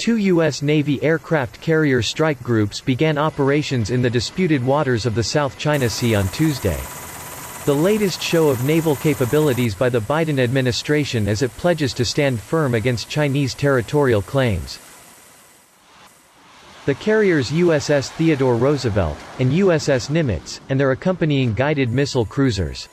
two U.S. Navy aircraft carrier strike groups began operations in the disputed waters of the South China Sea on Tuesday. The latest show of naval capabilities by the Biden administration as it pledges to stand firm against Chinese territorial claims. The carriers USS Theodore Roosevelt, and USS Nimitz, and their accompanying guided missile cruisers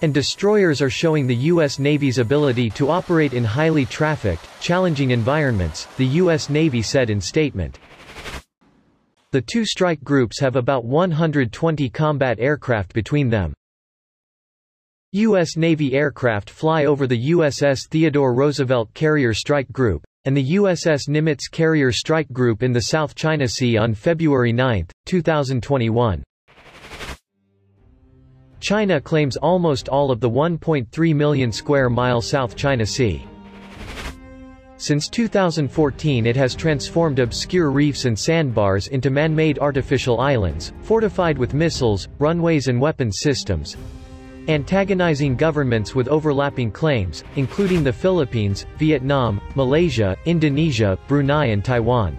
and destroyers are showing the U.S. Navy's ability to operate in highly trafficked, challenging environments, the U.S. Navy said in statement. The two strike groups have about 120 combat aircraft between them. U.S. Navy aircraft fly over the USS Theodore Roosevelt Carrier Strike Group, and the USS Nimitz Carrier Strike Group in the South China Sea on February 9, 2021. China claims almost all of the 1.3 million square mile South China Sea. Since 2014 it has transformed obscure reefs and sandbars into man-made artificial islands, fortified with missiles, runways and weapons systems, antagonizing governments with overlapping claims, including the Philippines, Vietnam, Malaysia, Indonesia, Brunei and Taiwan.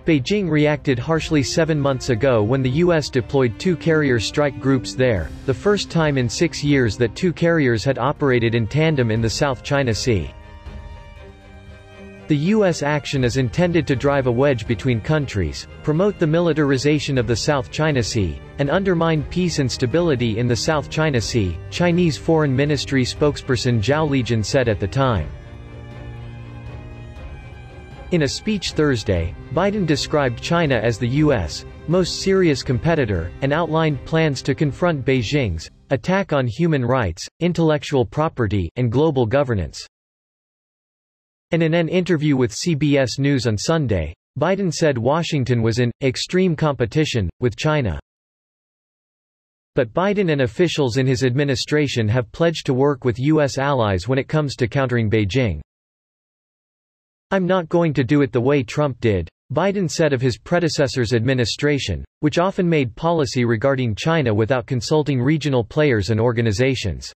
Beijing reacted harshly 7 months ago when the U.S. deployed two carrier strike groups there, the first time in 6 years that two carriers had operated in tandem in the South China Sea. The U.S. action is intended to drive a wedge between countries, promote the militarization of the South China Sea, and undermine peace and stability in the South China Sea, Chinese Foreign Ministry spokesperson Zhao Lijian said at the time. In a speech Thursday, Biden described China as the U.S. most serious competitor, and outlined plans to confront Beijing's attack on human rights, intellectual property, and global governance. And in an interview with CBS News on Sunday, Biden said Washington was in extreme competition with China. But Biden and officials in his administration have pledged to work with U.S. allies when it comes to countering Beijing. "I'm not going to do it the way Trump did," Biden said of his predecessor's administration, which often made policy regarding China without consulting regional players and organizations.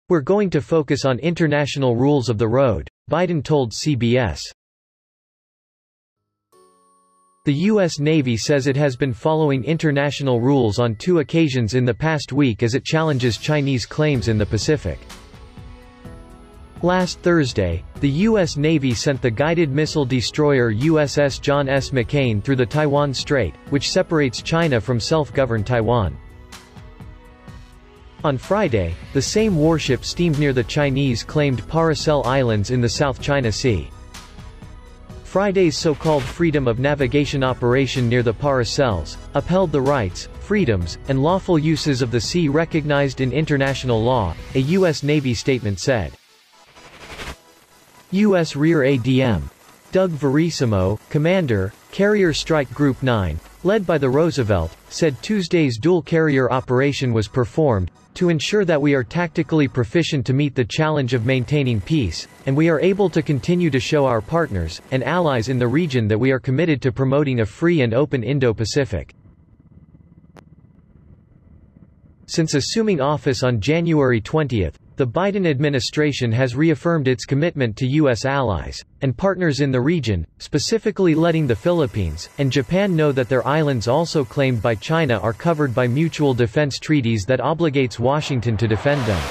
"We're going to focus on international rules of the road," Biden told CBS. The U.S. Navy says it has been following international rules on 2 occasions in the past week as it challenges Chinese claims in the Pacific. Last Thursday, the U.S. Navy sent the guided missile destroyer USS John S. McCain through the Taiwan Strait, which separates China from self-governed Taiwan. On Friday, the same warship steamed near the Chinese-claimed Paracel Islands in the South China Sea. Friday's so-called Freedom of Navigation operation near the Paracels upheld the rights, freedoms, and lawful uses of the sea recognized in international law, a U.S. Navy statement said. U.S. Rear ADM. Doug Verissimo, commander, Carrier Strike Group 9, led by the Roosevelt, said Tuesday's dual-carrier operation was performed to ensure that we are tactically proficient to meet the challenge of maintaining peace, and we are able to continue to show our partners and allies in the region that we are committed to promoting a free and open Indo-Pacific. Since assuming office on January 20, the Biden administration has reaffirmed its commitment to U.S. allies and partners in the region, specifically letting the Philippines and Japan know that their islands also claimed by China are covered by mutual defense treaties that obligates Washington to defend them.